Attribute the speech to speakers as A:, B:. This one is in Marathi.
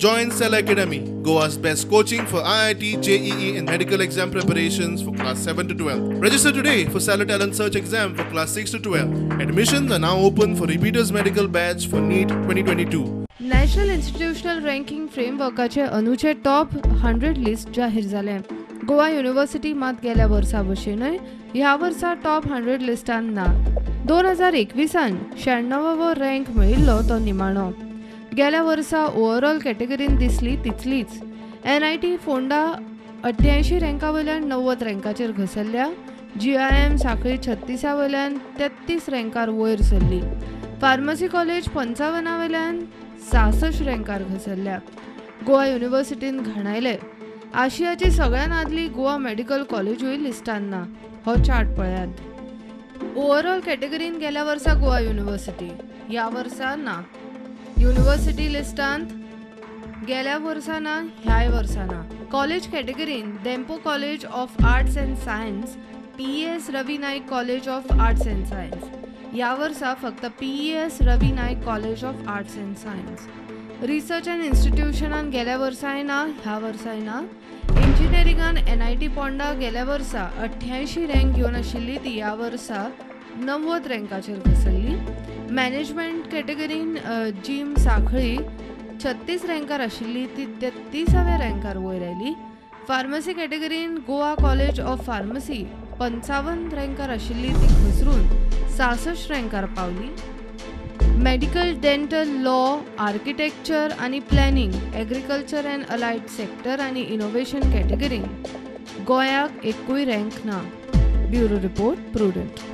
A: Join Cell Academy, Goa's best coaching for IIT, JEE and medical exam preparations for class 7 to 12. Register today for Cell Talent Search exam for class 6 to 12. Admissions are now open for repeaters medical batch for NEET 2022.
B: National institutional ranking फ्रेमवर्काचे अनुचे टॉप 100 लिस्ट जाहीर जाले. गोवा युनिव्हर्सिटी मात गेल्या वर्सा भशेनय ह्या वर्सा टॉप 100 लिस्टान ना. 2021 96वो रँक मेळिल्लो तो निमाणो. गेल्या वर्सा ओव्हरऑल कॅटेगरीन दिसली तितलीच. NIT फोंडा 88 रँका वयल्यान 90 रँकाचेर घसरल्या. GIM सांखळी 36 वयल्यान 33 रँकार वयर सरली. फार्मसी कॉलेज 55 वयल्यान 66 रँकार घसरल्या. गोवा युनिव्हर्सिटीन घाणायले आशियाची सगळ्यात आदली गोवा मेडिकल कॉलेजूय लिस्टान ना. हो चार्ट पळयात. ओव्हरऑल कॅटेगरीन गेल्या वर्सा गोवा युनिव्हर्सिटी, ह्या वर्सा ना. युनिव्हर्सिटी लिस्टांत गेल्या वर्सा ना, ह्याय वर्सा ना. कॉलेज कॅटेगरीन Dempo college of arts and science, PES Ravi Naik college of arts and science. ह्या वर्सा फक्त PES Ravi Naik college of arts and science. Research and इन्स्टिट्यूशनान गेल्या वर्साय ना, ह्या वर्साय ना. इंजिनियरिंगान NIT पोंडा गेल्या वर्सा 88 रँक घेवन आशिल्ली ती ह्या वर्सा 90 रँकाचेर घसरली. मॅनेजमेंट कॅटेगरीन जिम सांखळी 36 रँकार आशिल्ली ती 33व्या रँकार वयर आयली. फार्मसी कॅटेगरीन गोवा कॉलेज ऑफ फार्मसी 55 रँकार आशिल्ली ती घसरून 66 रँकार पावली. मेडिकल, डेंटल, लॉ, आर्किटेक्चर आनी planning, agriculture and allied sector आनी इनोव्हेशन कॅटेगरीन गोंयाक एकूय रँक ना. Bureau report, prudent.